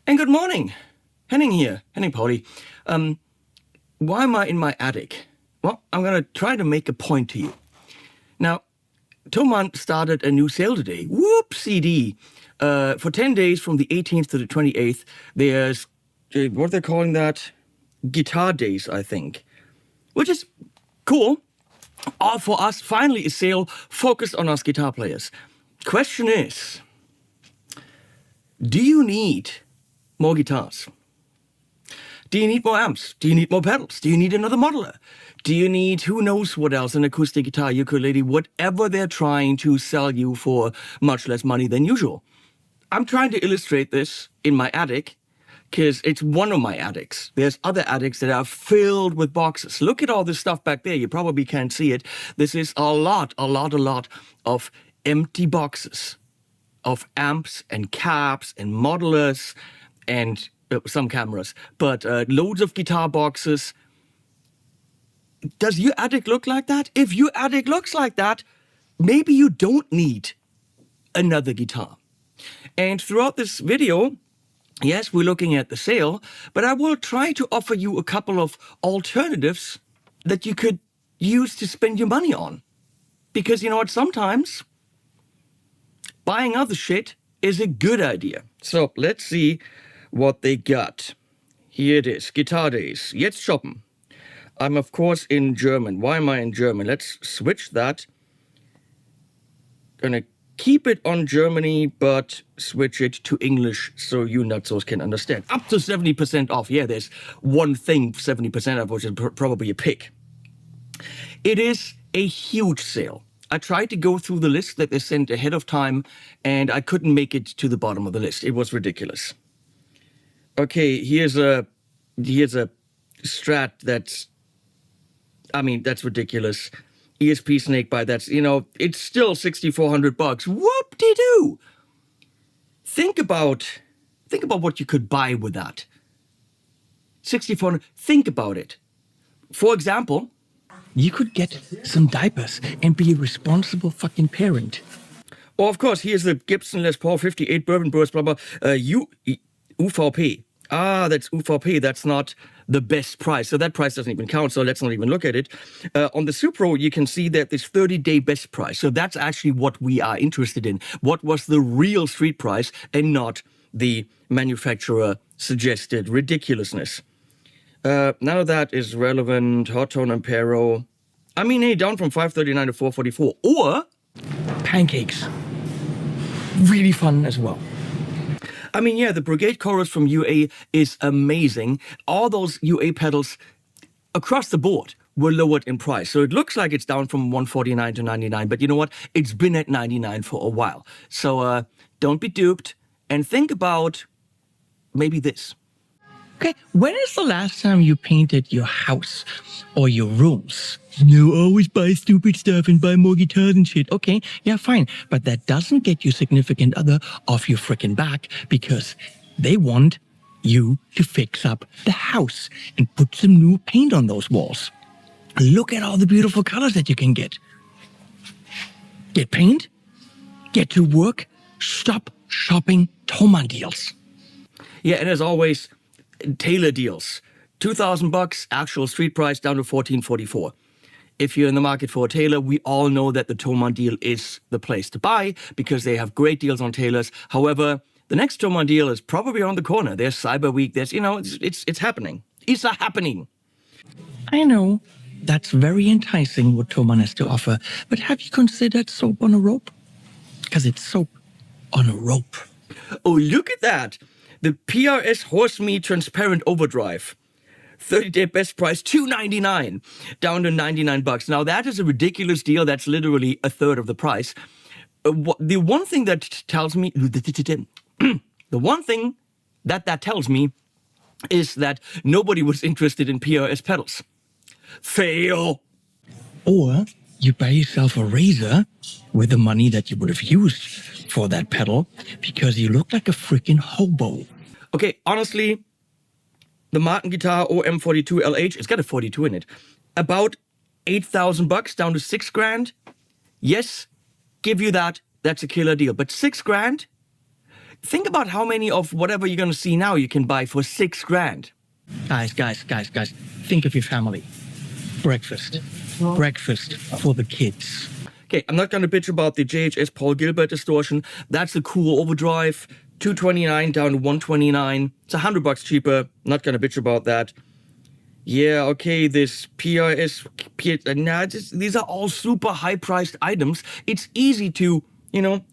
And good morning. Henning here. Henning Pauli. Why am I in my attic? Well, I'm going to try to make a point to you. Now, Thomann started a new sale today. Whoop-CD. For 10 days from the 18th to the 28th, there's, what they're calling that? Guitar days, I think. Which is cool. All for us, finally a sale focused on us guitar players. Question is, do you need more guitars? Do you need more amps? Do you need more pedals? Do you need another modeler? Do you need who knows what else, an acoustic guitar, ukulele, whatever they're trying to sell you for much less money than usual? I'm trying to illustrate this in my attic because it's one of my attics. There's other attics that are filled with boxes. Look at all this stuff back there. You probably can't see it. This is a lot of empty boxes of amps and cabs and modelers and some cameras, but loads of guitar boxes. Does your attic look like that? If your attic looks like that, maybe you don't need another guitar. And throughout this video, yes, we're looking at the sale, but I will try to offer you a couple of alternatives that you could use to spend your money on. Because you know what, sometimes buying other shit is a good idea. So let's see what they got. Here it is, Guitar Days. Jetzt shoppen. I'm of course in German. Why am I in German? Let's switch that. Gonna keep it on Germany, but switch it to English so you nutzos can understand. Up to 70% off. Yeah, there's one thing 70% of, which is probably a pick. It is a huge sale. I tried to go through the list that they sent ahead of time, and I couldn't make it to the bottom of the list. It was ridiculous. Okay, here's a Strat that's ridiculous. ESP Snakebite, it's still $6,400. Whoop-de-doo! Think about what you could buy with that. $6,400, think about it. For example, you could get some diapers and be a responsible fucking parent. Or of course, here's the Gibson Les Paul 58 Bourbon Brewers, blah, blah, UVP. Ah, that's UVP, that's not the best price. So that price doesn't even count, so let's not even look at it. On the Supro, you can see that this 30-day best price. So that's actually what we are interested in. What was the real street price and not the manufacturer suggested ridiculousness. None of that is relevant. Hot Tone Ampero. Hey, down from $539 to $444. Or pancakes. Really fun as well. The Brigade Chorus from UA is amazing. All those UA pedals across the board were lowered in price. So it looks like it's down from $149 to $99. But you know what? It's been at $99 for a while. So don't be duped. And think about maybe this. Okay, when is the last time you painted your house or your rooms? No, always buy stupid stuff and buy more guitars and shit. Okay, yeah, fine. But that doesn't get your significant other off your frickin' back because they want you to fix up the house and put some new paint on those walls. Look at all the beautiful colors that you can get. Get paint, get to work, stop shopping Thomann deals. Yeah, and as always, Taylor deals. $2,000 actual street price down to $1,444. If you're in the market for a Taylor, we all know that the Thomann deal is the place to buy because they have great deals on Taylors. However, the next Thomann deal is probably around the corner. There's Cyber Week. There's, it's happening. It's a happening. I know that's very enticing what Thomann has to offer, but have you considered soap on a rope? Because it's soap on a rope. Oh, look at that. The PRS Horse Meat Transparent Overdrive. 30-day best price, $299, down to $99. Now, that is a ridiculous deal. That's literally a third of the price. The one thing that tells me, tells me is that nobody was interested in PRS pedals. Fail. Or you buy yourself a razor with the money that you would have used for that pedal because you look like a freaking hobo. Okay, honestly, the Martin guitar OM42 LH, it's got a 42 in it, about $8,000 down to $6,000. Yes, give you that. That's a killer deal. But $6,000, Think about how many of whatever you're going to see now you can buy for $6,000. Guys, think of your family. Breakfast for the kids. Okay, I'm not going to bitch about the JHS Paul Gilbert distortion. That's a cool overdrive. $229 down to $129. It's $100 cheaper. Not going to bitch about that. Yeah, okay, this PRS, these are all super high-priced items. It's easy to,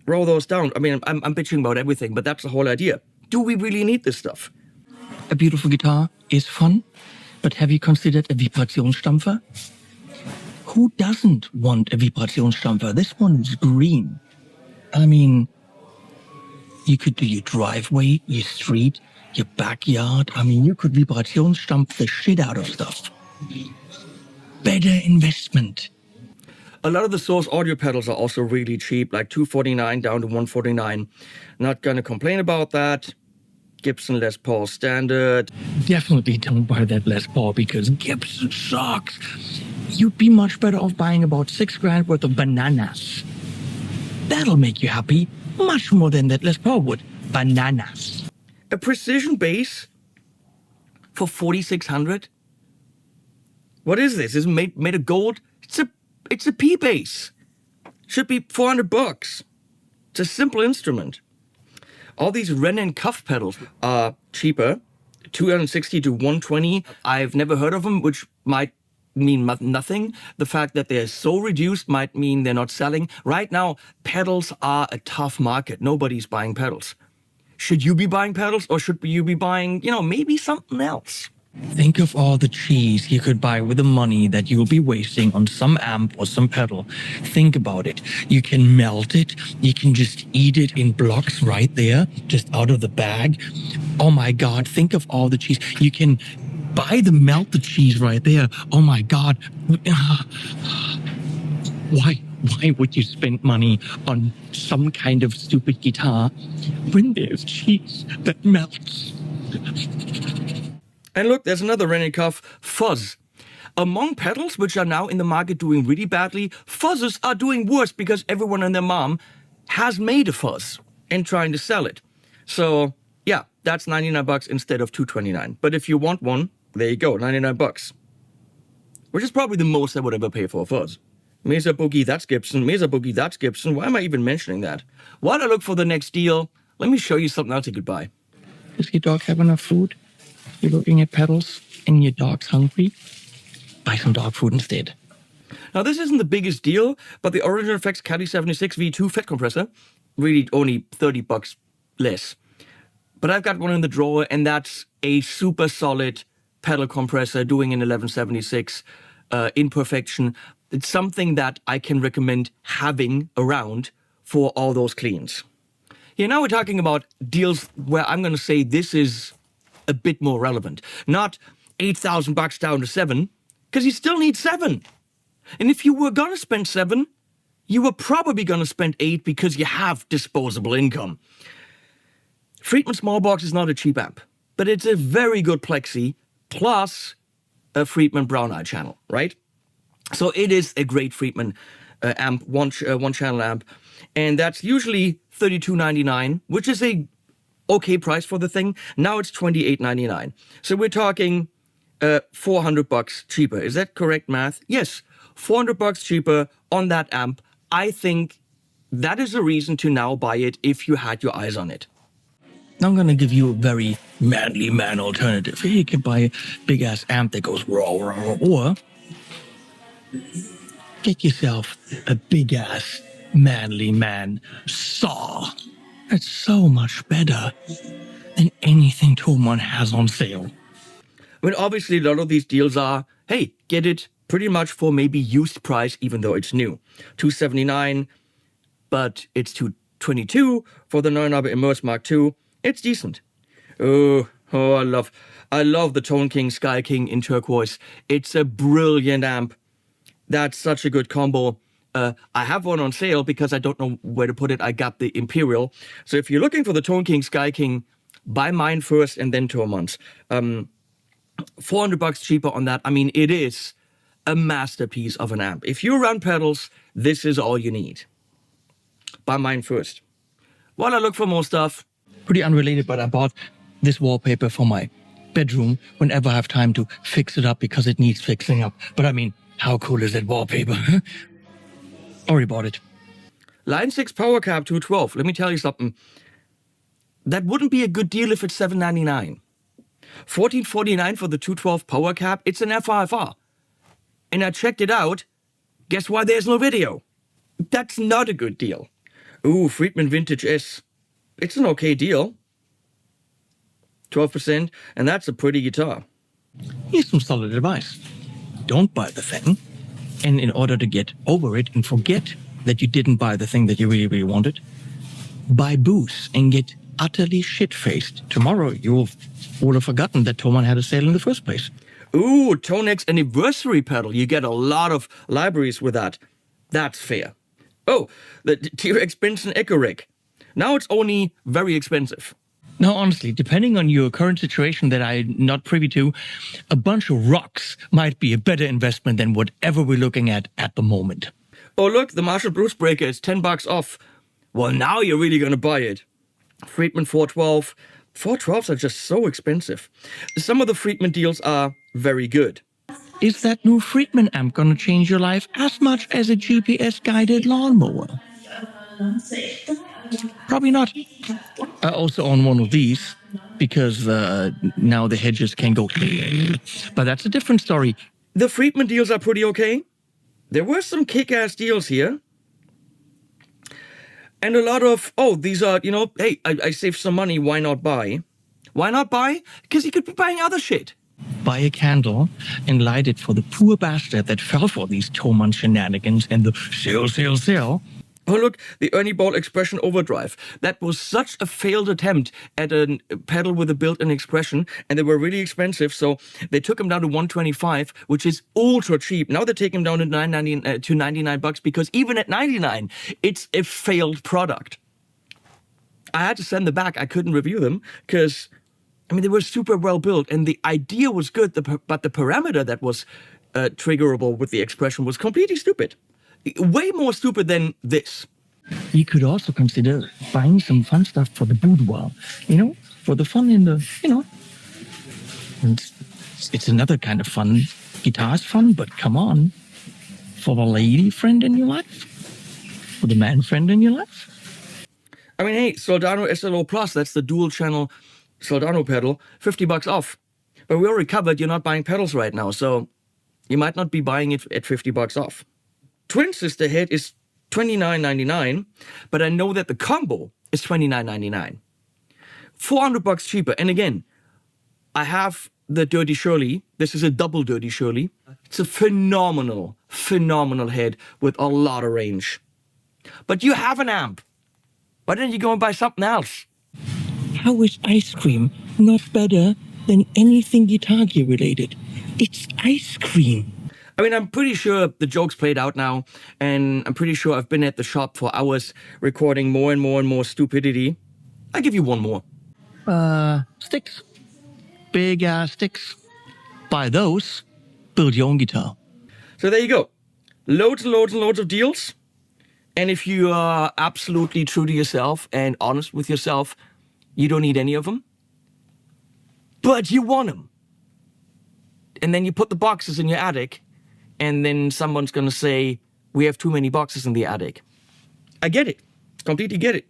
roll those down. I mean, I'm bitching about everything, but that's the whole idea. Do we really need this stuff? A beautiful guitar is fun, but have you considered a Vibrationsstampfer? Who doesn't want a Vibrationsstampfer? This one is green. I mean, you could do your driveway, your street, your backyard. I mean, you could Vibrationsstamp the shit out of stuff. Better investment. A lot of the Source audio pedals are also really cheap, like $249 down to $149. Not gonna complain about that. Gibson Les Paul standard. Definitely don't buy that Les Paul because Gibson sucks. You'd be much better off buying about $6,000 worth of bananas. That'll make you happy much more than that Les Paul would. Bananas. A precision bass for $4,600? What is this? Is it made of gold? It's a P bass. Should be $400. It's a simple instrument. All these Wren and Cuff pedals are cheaper, $260 to $120. I've never heard of them, which might mean nothing. The fact that they're so reduced might mean they're not selling. Right now, pedals are a tough market. Nobody's buying pedals. Should you be buying pedals, or should you be buying, maybe something else? Think of all the cheese you could buy with the money that you'll be wasting on some amp or some pedal. Think about it. You can melt it. You can just eat it in blocks right there, just out of the bag. Oh my God, think of all the cheese. You can buy the melted cheese right there. Oh my God. Why would you spend money on some kind of stupid guitar when there's cheese that melts? And look, there's another Wren and Cuff fuzz. Among pedals, which are now in the market doing really badly, fuzzes are doing worse because everyone and their mom has made a fuzz and trying to sell it. So, yeah, that's $99 instead of $229. But if you want one, there you go, $99. Which is probably the most I would ever pay for a fuzz. Mesa Boogie, that's Gibson. Mesa Boogie, that's Gibson. Why am I even mentioning that? While I look for the next deal, let me show you something else you could buy. Does your dog have enough food? You're looking at pedals and your dog's hungry? Buy some dog food instead. Now, this isn't the biggest deal, but the Origin Effects Caddy 76 V2 Fed compressor, really only $30 less. But I've got one in the drawer, and that's a super solid pedal compressor doing an 1176 imperfection. It's something that I can recommend having around for all those cleans. Here, now we're talking about deals where I'm going to say this is a bit more relevant. Not $8,000 down to $7,000, because you still need $7,000. And if you were going to spend $7,000, you were probably going to spend $8,000 because you have disposable income. Friedman Smallbox is not a cheap amp, but it's a very good plexi plus a Friedman Brown Eye channel, right? So it is a great Friedman amp, one channel amp, and that's usually $32.99, which is a okay price for the thing. Now it's $28.99. So we're talking $400 cheaper. Is that correct math? Yes, $400 cheaper on that amp. I think that is a reason to now buy it if you had your eyes on it. Now I'm going to give you a very manly man alternative. Here you can buy a big-ass amp that goes raw, or get yourself a big-ass manly man saw. It's so much better than anything Thomann has on sale. I mean, obviously, a lot of these deals are, hey, get it pretty much for maybe used price, even though it's new. $279, but it's $222 for the Neunaber Immerse Mark II. It's decent. Oh, I love the Tone King Sky King in turquoise. It's a brilliant amp. That's such a good combo. I have one on sale because I don't know where to put it. I got the Imperial. So if you're looking for the Tone King Sky King, buy mine first and then Thomann's. $400 cheaper on that. I mean, it is a masterpiece of an amp. If you run pedals, this is all you need. Buy mine first. While I look for more stuff, Pretty unrelated, but I bought this wallpaper for my bedroom whenever I have time to fix it up because it needs fixing up. But I mean, how cool is that wallpaper? Already bought it. Line 6 Power Cap 212. Let me tell you something. That wouldn't be a good deal if it's $7.99. $14.49 for the 212 Power Cap. It's an FRFR. And I checked it out. Guess why there's no video? That's not a good deal. Ooh, Friedman Vintage S. It's an okay deal. 12%, and that's a pretty guitar. Here's some solid advice. Don't buy the thing. And in order to get over it and forget that you didn't buy the thing that you really, really wanted, buy booze and get utterly shit-faced. Tomorrow you will have forgotten that Thomann had a sale in the first place. Ooh, Tonex Anniversary pedal. You get a lot of libraries with that. That's fair. Oh, the T-Rex Benson Echo Rig. Now it's only very expensive. Now, honestly, depending on your current situation that I'm not privy to, a bunch of rocks might be a better investment than whatever we're looking at the moment. Oh, look, the Marshall Blues Breaker is $10 off. Well, now you're really going to buy it. Friedman 412. 412s are just so expensive. Some of the Friedman deals are very good. Is that new Friedman amp going to change your life as much as a GPS-guided lawnmower? Probably not. I also own one of these because now the hedges can go. But that's a different story. The Friedman deals are pretty okay. There were some kick-ass deals here. And a lot of, these are, hey, I saved some money, why not buy? Why not buy? Because you could be buying other shit. Buy a candle and light it for the poor bastard that fell for these Thomann shenanigans and the sale. Oh, look, the Ernie Ball Expression Overdrive. That was such a failed attempt at a pedal with a built-in expression, and they were really expensive, so they took them down to $125, which is ultra cheap. Now they're taking them down to $99 because even at $99, it's a failed product. I had to send them back. I couldn't review them because, they were super well built, and the idea was good, but the parameter that was triggerable with the expression was completely stupid. Way more stupid than this. You could also consider buying some fun stuff for the boudoir, for the fun in the, And it's another kind of fun. Guitar's fun, but come on. For the lady friend in your life? For the man friend in your life? Hey, Soldano SLO Plus, that's the dual channel Soldano pedal, $50 off. But we already covered you're not buying pedals right now, so you might not be buying it at $50 off. Twin Sister Head is $29.99, but I know that the combo is $29.99. $400 cheaper. And again, I have the Dirty Shirley. This is a double Dirty Shirley. It's a phenomenal head with a lot of range. But you have an amp. Why don't you go and buy something else? How is ice cream not better than anything guitar gear related? It's ice cream. I'm pretty sure the joke's played out now, and I'm pretty sure I've been at the shop for hours recording more and more stupidity. I'll give you one more. Sticks. Big ass sticks. Buy those. Build your own guitar. So there you go. Loads and loads of deals. And if you are absolutely true to yourself and honest with yourself, you don't need any of them. But you want them. And then you put the boxes in your attic, and then someone's going to say, we have too many boxes in the attic. I get it. Completely get it.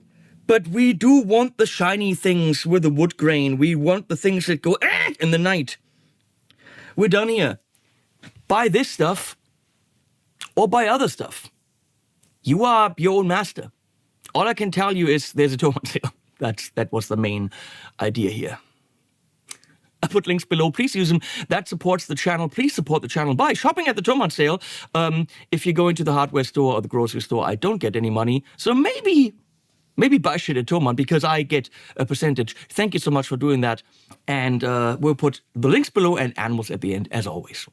But we do want the shiny things with the wood grain. We want the things that go in the night. We're done here. Buy this stuff or buy other stuff. You are your own master. All I can tell you is there's a Thomann sale. That was the main idea here. I put links below. Please use them. That supports the channel. Please support the channel by shopping at the Thomann sale. If you go into the hardware store or the grocery store, I don't get any money. So maybe buy shit at Thomann because I get a percentage. Thank you so much for doing that. And we'll put the links below and animals at the end, as always.